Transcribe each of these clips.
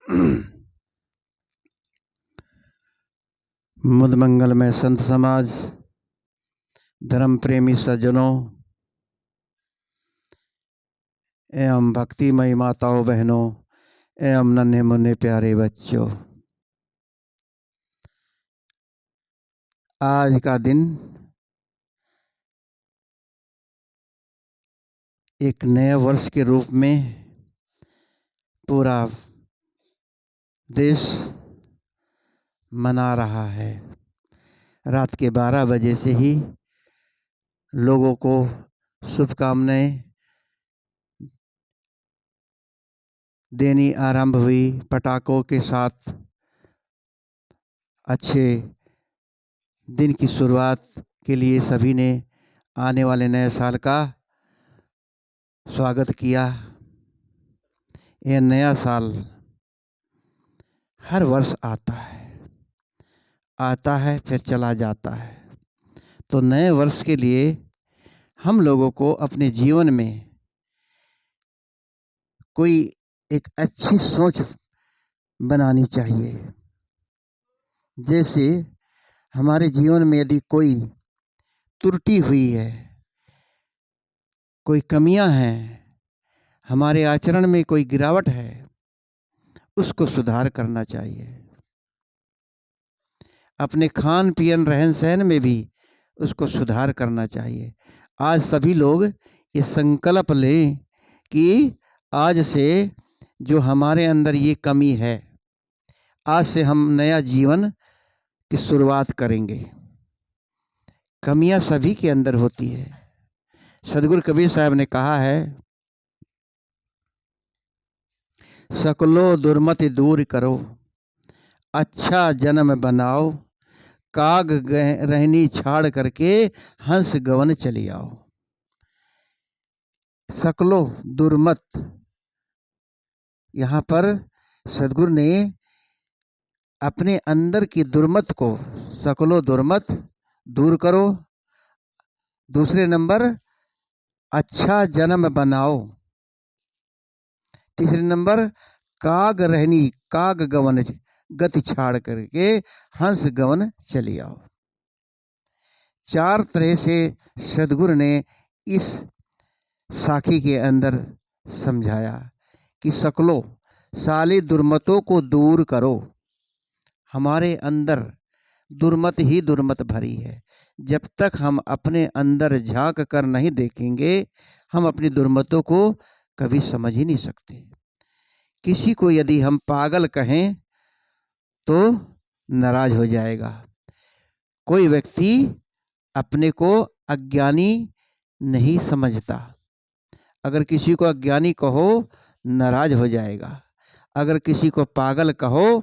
मुद मंगलमय संत समाज, धर्म प्रेमी सज्जनों एवं भक्तिमयी माताओं बहनों एवं नन्हे मुन्ने प्यारे बच्चों, आज का दिन एक नए वर्ष के रूप में पूरा देश मना रहा है। रात के 12 बजे से ही लोगों को शुभकामनाएं देनी आरंभ हुई। पटाखों के साथ अच्छे दिन की शुरुआत के लिए सभी ने आने वाले नए साल का स्वागत किया। यह नया साल हर वर्ष आता है फिर चला जाता है। तो नए वर्ष के लिए हम लोगों को अपने जीवन में कोई एक अच्छी सोच बनानी चाहिए। जैसे हमारे जीवन में यदि कोई त्रुटि हुई है, कोई कमियां हैं, हमारे आचरण में कोई गिरावट है, उसको सुधार करना चाहिए। अपने खान पीन रहन सहन में भी उसको सुधार करना चाहिए। आज सभी लोग ये संकल्प लें कि आज से जो हमारे अंदर ये कमी है, आज से हम नया जीवन की शुरुआत करेंगे। कमियां सभी के अंदर होती है। सदगुरु कबीर साहब ने कहा है, सकलो दुर्मति दूर करो, अच्छा जन्म बनाओ, काग रहनी छाड़ करके हंस गवन चली आओ। सकलो दुर्मत, यहाँ पर सदगुरु ने अपने अंदर की दुर्मत को, सकलो दुर्मत दूर करो। दूसरे नंबर अच्छा जन्म बनाओ। तीसरे नंबर काग रहनी, काग गवन गति छाड़ करके हंस गवन चली आओ। 4 तरह से सदगुरु ने इस साखी के अंदर समझाया कि सकलो साली दुर्मतों को दूर करो। हमारे अंदर दुर्मत ही दुर्मत भरी है। जब तक हम अपने अंदर झांक कर नहीं देखेंगे, हम अपनी दुर्मतों को कभी समझ ही नहीं सकते। किसी को यदि हम पागल कहें तो नाराज हो जाएगा। कोई व्यक्ति अपने को अज्ञानी नहीं समझता। अगर किसी को अज्ञानी कहो, नाराज हो जाएगा। अगर किसी को पागल कहो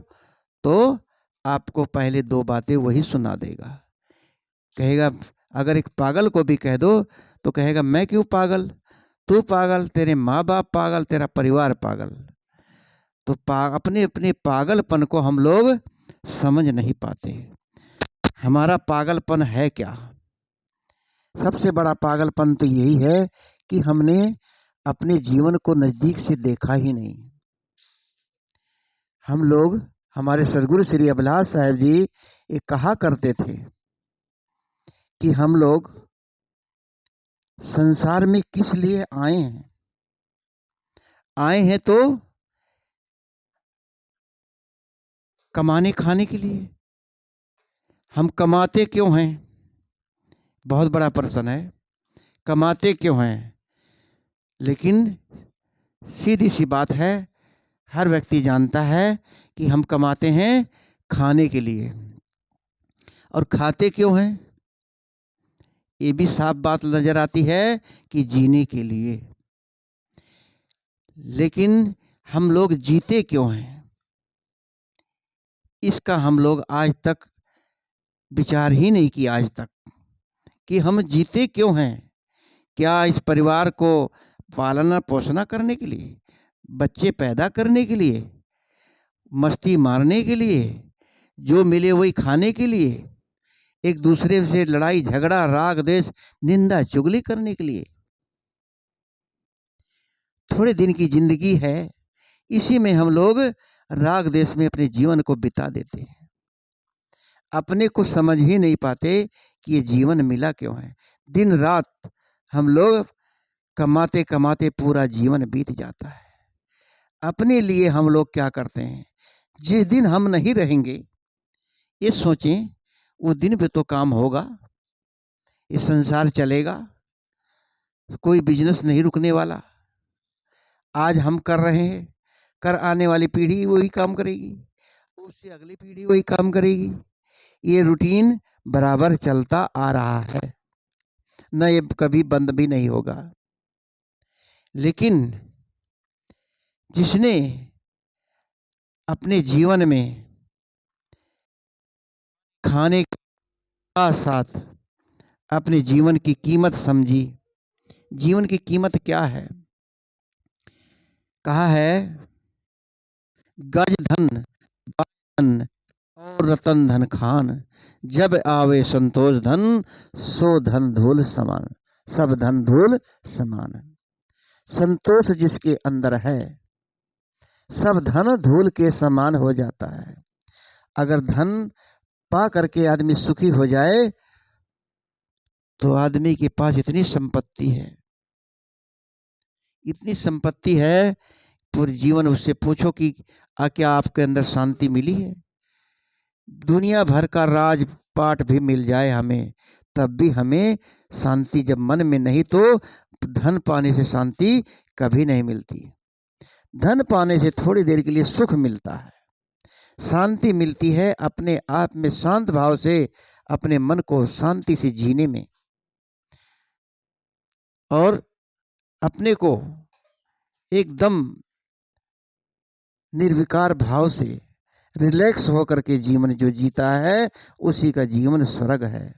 तो आपको पहले 2 बातें वही सुना देगा। कहेगा, अगर एक पागल को भी कह दो तो कहेगा, मैं क्यों पागल, तू पागल, तेरे माँ बाप पागल, तेरा परिवार पागल। तो अपने अपने पागलपन को हम लोग समझ नहीं पाते। हमारा पागलपन है क्या? सबसे बड़ा पागलपन तो यही है कि हमने अपने जीवन को नजदीक से देखा ही नहीं। हम लोग, हमारे सदगुरु श्री अभिलाष साहब जी ये कहा करते थे कि हम लोग संसार में किस लिए आए हैं? आए हैं तो कमाने खाने के लिए। हम कमाते क्यों हैं? बहुत बड़ा प्रश्न है। कमाते क्यों हैं? लेकिन सीधी सी बात है, हर व्यक्ति जानता है कि हम कमाते हैं खाने के लिए। और खाते क्यों हैं? ये भी साफ बात नजर आती है कि जीने के लिए। लेकिन हम लोग जीते क्यों हैं? इसका हम लोग आज तक विचार ही नहीं किया। आज तक कि हम जीते क्यों हैं। क्या इस परिवार को पालना पोषणा करने के लिए, बच्चे पैदा करने के लिए, मस्ती मारने के लिए, जो मिले वही खाने के लिए, एक दूसरे से लड़ाई झगड़ा राग देश निंदा चुगली करने के लिए? थोड़े दिन की जिंदगी है, इसी में हम लोग राग देश में अपने जीवन को बिता देते हैं। अपने को समझ ही नहीं पाते कि ये जीवन मिला क्यों है। दिन रात हम लोग कमाते कमाते पूरा जीवन बीत जाता है। अपने लिए हम लोग क्या करते हैं? जिस दिन हम नहीं रहेंगे, ये सोचें, वो दिन पे तो काम होगा, ये संसार चलेगा, कोई बिजनेस नहीं रुकने वाला। आज हम कर रहे हैं, कर आने वाली पीढ़ी वही काम करेगी, उससे अगली पीढ़ी वही काम करेगी। ये रूटीन बराबर चलता आ रहा है, न ये कभी बंद भी नहीं होगा। लेकिन जिसने अपने जीवन में खाने का साथ अपने जीवन की कीमत समझी, जीवन की कीमत क्या है? कहा है, गज धन धन और रतन धन खान, जब आवे संतोष धन, सो धन धूल समान, सब धन धूल समान। संतोष जिसके अंदर है, सब धन धूल के समान हो जाता है। अगर धन पा करके आदमी सुखी हो जाए तो आदमी के पास इतनी संपत्ति है, इतनी संपत्ति है, पूरे जीवन उससे पूछो कि क्या आपके अंदर शांति मिली है? दुनिया भर का राजपाट भी मिल जाए हमें, तब भी हमें शांति जब मन में नहीं, तो धन पाने से शांति कभी नहीं मिलती। धन पाने से थोड़ी देर के लिए सुख मिलता है, शांति मिलती है अपने आप में शांत भाव से अपने मन को शांति से जीने में, और अपने को एकदम निर्विकार भाव से रिलैक्स होकर के जीवन जो जीता है, उसी का जीवन स्वर्ग है।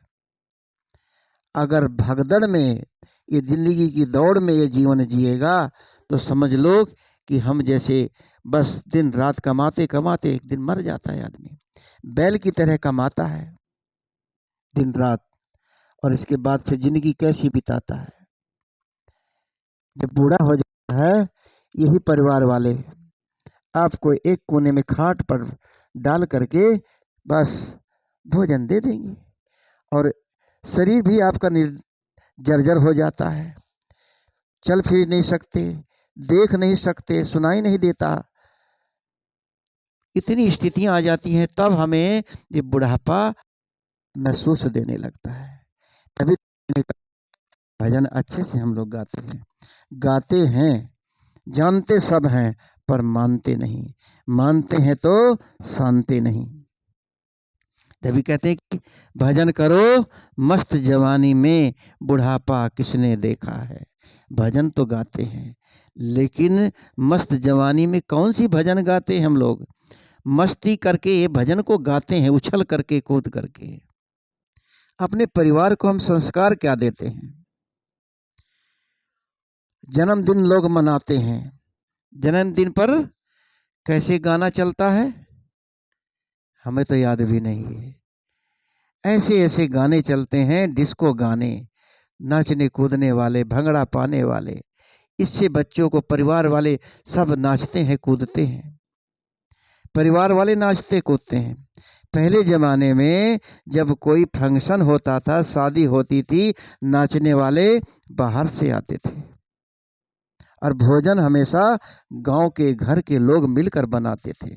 अगर भगदड़ में, ये जिंदगी की दौड़ में ये जीवन जिएगा तो समझ लो कि हम जैसे बस दिन रात कमाते कमाते एक दिन मर जाता है आदमी। बैल की तरह कमाता है दिन रात, और इसके बाद फिर जिंदगी कैसी बिताता है। जब बूढ़ा हो जाता है, यही परिवार वाले आपको एक कोने में खाट पर डाल करके बस भोजन दे देंगे, और शरीर भी आपका जर्जर हो जाता है, चल फिर नहीं सकते, देख नहीं सकते, सुनाई नहीं देता, इतनी स्थितियां आ जाती हैं। तब हमें ये बुढ़ापा महसूस देने लगता है। तभी भजन अच्छे से हम लोग गाते हैं, जानते सब हैं पर मानते नहीं, मानते हैं तो शांति नहीं। तभी कहते हैं कि भजन करो मस्त जवानी में, बुढ़ापा किसने देखा है। भजन तो गाते हैं, लेकिन मस्त जवानी में कौन सी भजन गाते हैं हम लोग? मस्ती करके ये भजन को गाते हैं, उछल करके, कूद करके। अपने परिवार को हम संस्कार क्या देते हैं? जन्मदिन लोग मनाते हैं, जन्मदिन पर कैसे गाना चलता है हमें तो याद भी नहीं है। ऐसे ऐसे गाने चलते हैं, डिस्को गाने, नाचने कूदने वाले, भंगड़ा पाने वाले। इससे बच्चों को परिवार वाले सब नाचते हैं, कूदते हैं, परिवार वाले नाचते कूदते हैं। पहले जमाने में जब कोई फंक्शन होता था, शादी होती थी, नाचने वाले बाहर से आते थे, और भोजन हमेशा गांव के घर के लोग मिलकर बनाते थे।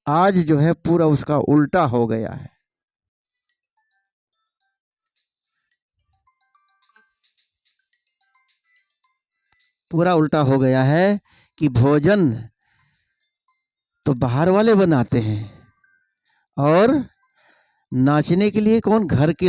आज जो है पूरा उसका उल्टा हो गया है। पूरा उल्टा हो गया है कि भोजन तो बाहर वाले बनाते हैं, और नाचने के लिए कौन? घर के